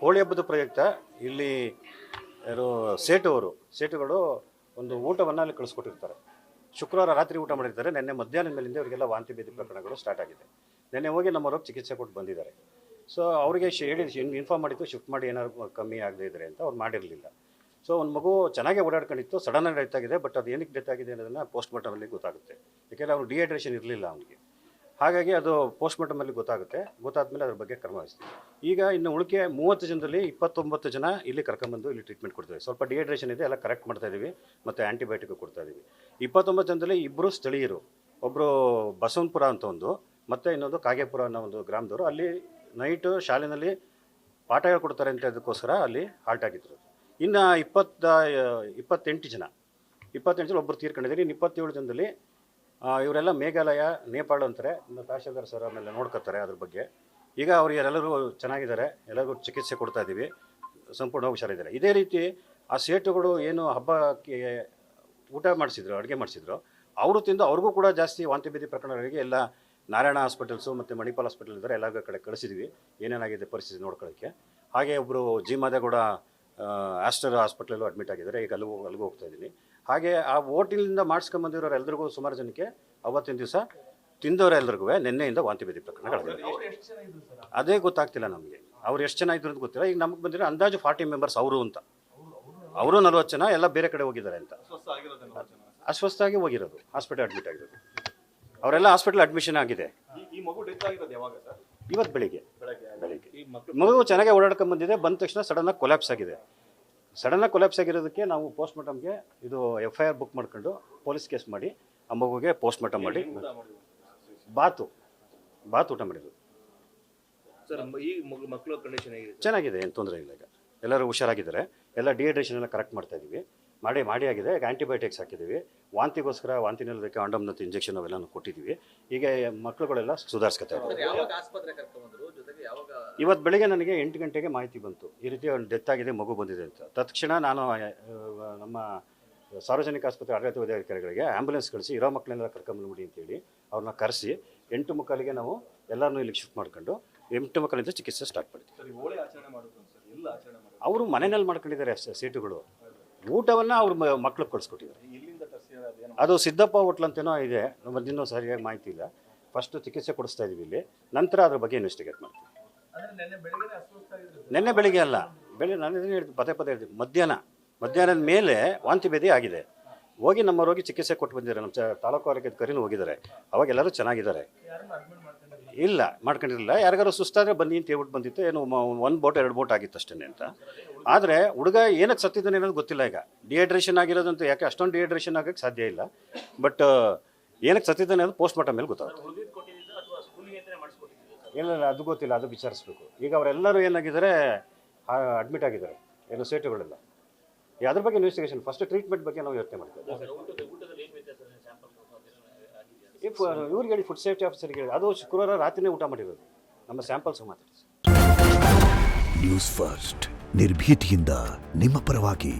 ಹೋಳಿ ಹಬ್ಬದ ಪ್ರಯುಕ್ತ ಇಲ್ಲಿ ಯಾರು ಸೇಟುಗಳು ಒಂದು ಊಟವನ್ನು ಅಲ್ಲಿ ಕಳಿಸ್ಕೊಟ್ಟಿರ್ತಾರೆ. ಶುಕ್ರವಾರ ರಾತ್ರಿ ಊಟ ಮಾಡಿರ್ತಾರೆ. ನಿನ್ನೆ ಮಧ್ಯಾಹ್ನದ ಮೇಲಿಂದ ಅವರಿಗೆಲ್ಲ ವಾಂತಿ ಭೇದಿ ಪ್ರಕರಣಗಳು ಸ್ಟಾರ್ಟ್ ಆಗಿದೆ. ನಿನ್ನೆ ಹೋಗಿ ನಮ್ಮವ್ರಿಗೆ ಚಿಕಿತ್ಸೆ ಕೊಟ್ಟು ಬಂದಿದ್ದಾರೆ. ಸೊ ಅವರಿಗೆ ಹೇಳಿ ಇನ್ಫಾರ್ಮ್ ಮಾಡಿತ್ತು ಶಿಫ್ಟ್ ಮಾಡಿ ಏನಾದ್ರು ಕಮ್ಮಿ ಆಗದೇ ಇದ್ದಾರೆ ಅಂತ. ಅವ್ರು ಮಾಡಿರಲಿಲ್ಲ. ಸೊ ಒಂದು ಮಗು ಚೆನ್ನಾಗೇ ಓಡಾಡ್ಕೊಂಡಿತ್ತು, ಸಡನ್ನಾಗಿ ಡೆತ್ ಆಗಿದೆ. ಬಟ್ ಅದು ಏನಕ್ಕೆ ಡೆತ್ ಆಗಿದೆ ಅನ್ನೋದನ್ನು ಪೋಸ್ಟ್ ಮಾರ್ಟಮಲ್ಲಿ ಗೊತ್ತಾಗುತ್ತೆ. ಯಾಕೆಂದರೆ ಅವ್ನು ಡಿಹೈಡ್ರೇಷನ್ ಇರಲಿಲ್ಲ ಅವನಿಗೆ. ಹಾಗಾಗಿ ಅದು ಪೋಸ್ಟ್ ಮಾರ್ಟಮಲ್ಲಿ ಗೊತ್ತಾದ್ಮೇಲೆ ಅದ್ರ ಬಗ್ಗೆ ಕ್ರಮ ವಹಿಸ್ತೀವಿ. ಈಗ ಇನ್ನು ಉಳಿಕೆ 30 ಜನರಲ್ಲಿ 29 ಜನ ಇಲ್ಲಿ ಕರ್ಕೊಂಬಂದು ಇಲ್ಲಿ ಟ್ರೀಟ್ಮೆಂಟ್ ಕೊಡ್ತೀವಿ. ಸ್ವಲ್ಪ ಡಿಹೈಡ್ರೇಷನ್ ಇದೆ, ಎಲ್ಲ ಕರೆಕ್ಟ್ ಮಾಡ್ತಾ ಇದ್ದೀವಿ ಮತ್ತು ಆ್ಯಂಟಿಬಯೋಟಿಕ್ ಕೊಡ್ತಾ ಇದ್ದೀವಿ. 29 ಜನದಲ್ಲಿ 2 ಸ್ಥಳೀಯರು, ಒಬ್ಬರು ಬಸವನಪುರ ಅಂತ ಒಂದು, ಮತ್ತು ಇನ್ನೊಂದು ಕಾಗೇಪುರ ಅನ್ನೋ ಒಂದು ಗ್ರಾಮದವರು. ಅಲ್ಲಿ ನೈಟು ಶಾಲೆಯಲ್ಲಿ ಪಾಠ ಹೇಳ್ಕೊಡ್ತಾರೆ ಅಂತ ಅದಕ್ಕೋಸ್ಕರ ಅಲ್ಲಿ ಹಾಲ್ಟ್ ಆಗಿದ್ರು. ಇನ್ನು 28 ಜನ ಒಬ್ಬರು ತೀರ್ಕೊಂಡಿದ್ದಾರೆ. ಇನ್ನು 27 ಜನದಲ್ಲಿ ಇವರೆಲ್ಲ ಮೇಘಾಲಯ, ನೇಪಾಳ ಅಂತಾರೆ. ಇನ್ನು ತಹಶೀಲ್ದಾರ್ ಸರ್ ಆಮೇಲೆ ನೋಡ್ಕೊತಾರೆ ಅದ್ರ ಬಗ್ಗೆ. ಈಗ ಅವರಿಗೆಲ್ಲರೂ ಚೆನ್ನಾಗಿದ್ದಾರೆ, ಎಲ್ಲರಿಗೂ ಚಿಕಿತ್ಸೆ ಕೊಡ್ತಾ ಇದ್ದೀವಿ, ಸಂಪೂರ್ಣ ಹುಷಾರಿದ್ದಾರೆ. ಇದೇ ರೀತಿ ಆ ಸೇಟುಗಳು ಏನು ಹಬ್ಬಕ್ಕೆ ಊಟ ಮಾಡಿಸಿದ್ರು, ಅಡುಗೆ ಮಾಡಿಸಿದ್ರು, ಅವರು ತಿಂದು ಅವ್ರಿಗೂ ಕೂಡ ಜಾಸ್ತಿ ವಾಂತಿ ಭೇದಿ ಪ್ರಕರಣಗಳಿಗೆ ಎಲ್ಲ ನಾರಾಯಣ ಹಾಸ್ಪಿಟಲ್ಸು ಮತ್ತು ಮಣಿಪಾಲ್ ಹಾಸ್ಪಿಟಲ್ ಇದ್ದಾರೆ, ಎಲ್ಲ ಕಡೆ ಕಳಿಸಿದ್ವಿ ಏನೇನಾಗಿದೆ ಪರಿಸ್ಥಿತಿ ನೋಡ್ಕೊಳ್ಳೋಕ್ಕೆ. ಹಾಗೆ ಒಬ್ಬರು ಜಿ ಮಾದೇಗೌಡ ಆಸ್ಟರ್ ಹಾಸ್ಪಿಟ್ಲಲ್ಲೂ ಅಡ್ಮಿಟ್ ಆಗಿದ್ದಾರೆ. ಈಗ ಅಲ್ಲಿಗೂ ಹೋಗ್ತಾ ಇದ್ದೀನಿ. ಹಾಗೆ ಆ ಹೋಟೆಲಿಂದ ಮಾಡಿಸ್ಕೊಂಬಂದಿರೋರು ಎಲ್ರಿಗೂ ಸುಮಾರು ಜನಕ್ಕೆ ಅವತ್ತಿನ ದಿವಸ ತಿಂದವರೆಲ್ಲರಿಗೂ ನಿನ್ನೆಯಿಂದ ವಾಂತಿ ಭೇದಿ ಪ್ರಕರಣಗಳಿದೆ. ಅದೇ ಗೊತ್ತಾಗ್ತಿಲ್ಲ ನಮಗೆ, ಅವ್ರು ಎಷ್ಟು ಜನ ಇದ್ರು ಅಂತ ಗೊತ್ತಿಲ್ಲ. ಈಗ ನಮಗೆ ಬಂದಿರೋ ಅಂದಾಜು 40 ಮೆಂಬರ್ಸ್ ಅವರು 40 ಜನ ಎಲ್ಲ ಬೇರೆ ಕಡೆ ಹೋಗಿದ್ದಾರೆ ಅಂತ. ಅಸ್ವಸ್ಥಾಗಿ ಹೋಗಿರೋದು, ಹಾಸ್ಪಿಟಲ್ ಅಡ್ಮಿಟ್ ಆಗಿರೋದು, ಅವರೆಲ್ಲ ಹಾಸ್ಪಿಟಲ್ ಅಡ್ಮಿಷನ್ ಆಗಿದೆ. ಇವತ್ತು ಬೆಳಿಗ್ಗೆ ಮಗು ಚೆನ್ನಾಗಿ ಓಡಾಡ್ಕೊಂಡ್ಬಂದಿದೆ. ಬಂದ ತಕ್ಷಣ ಸಡನ್ನಾಗಿ ಕೊಲ್ಯಾಪ್ಸ್ ಆಗಿದೆ. ಕೊಲ್ಯಾಪ್ಸ್ ಆಗಿರೋದಕ್ಕೆ ನಾವು ಪೋಸ್ಟ್ ಮಾರ್ಟಮ್ಗೆ ಇದು FIR ಬುಕ್ ಮಾಡ್ಕೊಂಡು ಪೊಲೀಸ್ ಕೇಸ್ ಮಾಡಿ ಆ ಮಗುಗೆ ಪೋಸ್ಟ್ ಮಾರ್ಟಮ್ ಮಾಡಿ ಬಾತ್ ಊಟ ಮಾಡಿದ್ರು. ಚೆನ್ನಾಗಿದೆ, ಏನು ತೊಂದರೆ ಇಲ್ಲ. ಈಗ ಎಲ್ಲರೂ ಹುಷಾರಾಗಿದ್ದಾರೆ. ಎಲ್ಲ ಡಿಹೈಡ್ರೇಷನ್ ಎಲ್ಲ ಕರೆಕ್ಟ್ ಮಾಡ್ತಾ ಇದ್ದೀವಿ. ಮಾಡಿ ಆಗಿದೆ. ಈಗ ಆ್ಯಂಟಿಬಯೋಟಿಕ್ಸ್ ಹಾಕಿದ್ದೀವಿ. ವಾಂತಿಗೋಸ್ಕರ ವಾಂತಿ ನಿಲ್ಲೋದಕ್ಕೆ ಆಂಡಮ್ನತ್ ಇಂಜೆಕ್ಷನ್ ಅವೆಲ್ಲನೂ ಕೊಟ್ಟಿದ್ದೀವಿ. ಈಗ ಮಕ್ಕಳುಗಳೆಲ್ಲ ಸುಧಾರಿಸ್ಕೊತಾ ಇದ್ದಾರೆ. ಇವತ್ತು ಬೆಳಿಗ್ಗೆ ನನಗೆ 8 ಗಂಟೆಗೆ ಮಾಹಿತಿ ಬಂತು, ಈ ರೀತಿ ಒಂದು ಡೆತ್ ಆಗಿದೆ, ಮಗು ಬಂದಿದೆ ಅಂತ. ತಕ್ಷಣ ನಾನು ನಮ್ಮ ಸಾರ್ವಜನಿಕ ಆಸ್ಪತ್ರೆ ಆಡಳಿತಾಧಿಕಾರಿಗಳಿಗೆ ಆ್ಯಂಬುಲೆನ್ಸ್ ಕಳಿಸಿ ಇರೋ ಮಕ್ಕಳನ್ನೆಲ್ಲ ಕರ್ಕೊಂಬಂದ್ಬಿಡಿ ಅಂತೇಳಿ ಅವ್ರನ್ನ ಕರೆಸಿ 8:45ಗೆ ನಾವು ಎಲ್ಲರನ್ನೂ ಇಲ್ಲಿಗೆ ಶಿಫ್ಟ್ ಮಾಡ್ಕೊಂಡು 8:45 ಚಿಕಿತ್ಸೆ ಸ್ಟಾರ್ಟ್ ಮಾಡಿದ್ವಿ. ಅವರು ಮನೆಯಲ್ಲಿ ಮಾಡ್ಕೊಂಡಿದ್ದಾರೆ ಸೀಟುಗಳು. ಊಟವನ್ನು ಅವ್ರ ಮಕ್ಳಿಗೆ ಕಳಿಸ್ಕೊಟ್ಟಿದ್ದಾರೆ. ಅದು ಸಿದ್ದಪ್ಪ ಹೋಟ್ಲ್ ಅಂತೇನೋ ಇದೆ, ನಮ್ಮದು ಇನ್ನೂ ಸರಿಯಾಗಿ ಮಾಹಿತಿ ಇಲ್ಲ. ಫಸ್ಟು ಚಿಕಿತ್ಸೆ ಕೊಡಿಸ್ತಾ ಇದ್ದೀವಿ ಇಲ್ಲಿ, ನಂತರ ಅದ್ರ ಬಗ್ಗೆ ಇನ್ವೆಸ್ಟಿಗೇಟ್ ಮಾಡ್ತೀವಿ. ನಿನ್ನೆ ಬೆಳಿಗ್ಗೆ ಅಲ್ಲ, ನಾನು ಪದೇ ಹೇಳ್ತೀನಿ, ಮಧ್ಯಾಹ್ನದ ಮೇಲೆ ವಾಂತಿ ಭೇದಿ ಆಗಿದೆ. ಹೋಗಿ ನಮ್ಮ ರೋಗಿ ಚಿಕಿತ್ಸೆ ಕೊಟ್ಟು ಬಂದಿದ್ದಾರೆ. ನಮ್ಮ ತಾಲೂಕು ಆರೋಗ್ಯಾಧಿಕಾರಿನೂ ಹೋಗಿದ್ದಾರೆ. ಅವಾಗ ಎಲ್ಲರೂ ಚೆನ್ನಾಗಿದ್ದಾರೆ. ಇಲ್ಲ ಮಾಡ್ಕೊಂಡಿರಲಿಲ್ಲ. ಯಾರಿಗಾರು ಸುಸ್ತಾದರೆ ಬನ್ನಿ ಅಂತ ಹೇಳ್ಬಿಟ್ಟು ಬಂದಿತ್ತು. ಏನು 1 ಬೋಟ್ 2 ಬೋಟ್ ಆಗಿತ್ತು ಅಷ್ಟೇ ಅಂತ. ಆದರೆ ಹುಡುಗ ಏನಕ್ಕೆ ಸತ್ತಿದ್ದಾನೆ ಅನ್ನೋದು ಗೊತ್ತಿಲ್ಲ. ಈಗ ಡಿಹೈಡ್ರೇಷನ್ ಆಗಿರೋದಂತ, ಯಾಕೆ ಅಷ್ಟೊಂದು ಡಿಹೈಡ್ರೇಷನ್ ಆಗೋಕ್ಕೆ ಸಾಧ್ಯ ಇಲ್ಲ. ಬಟ್ ಏನಕ್ಕೆ ಸತ್ತಿದ್ದಾನೆ ಅನ್ನೋದು ಪೋಸ್ಟ್ ಮಾರ್ಟಮ್ ಮೇಲೆ ಗೊತ್ತಾಗುತ್ತೆ. ಇಲ್ಲ ಅದು ಗೊತ್ತಿಲ್ಲ, ಅದು ವಿಚಾರಿಸ್ಬೇಕು. ಈಗ ಅವರೆಲ್ಲರೂ ಏನಾಗಿದ್ದಾರೆ, ಅಡ್ಮಿಟ್ ಆಗಿದ್ದಾರೆ, ಏನು ಸೇಟುಗಳೆಲ್ಲ. ಅದ್ರ ಬಗ್ಗೆ ಇನ್ವೆಸ್ಟಿಗೇಷನ್, ಫಸ್ಟ್ ಟ್ರೀಟ್ಮೆಂಟ್ ಬಗ್ಗೆ ನಾವು ಯೋಚನೆ ಮಾಡ್ತೀವಿ. ಇವ್ರಿಗೆ ಹೇಳಿ, ಫುಡ್ ಸೇಫ್ಟಿ ಆಫೀಸರ್ಗೆ ಹೇಳಿ. ಅದು ಶುಕ್ರವಾರ ರಾತ್ರಿನೇ ಊಟ ಮಾಡಿರೋದು. ನಮ್ಮ ಸ್ಯಾಂಪಲ್ಸ್ ಮಾತಾಡಿಸಿ. ನ್ಯೂಸ್ ಫಸ್ಟ್, ನಿರ್ಭೀತಿಯಿಂದ ನಿಮ್ಮ ಪರವಾಗಿ.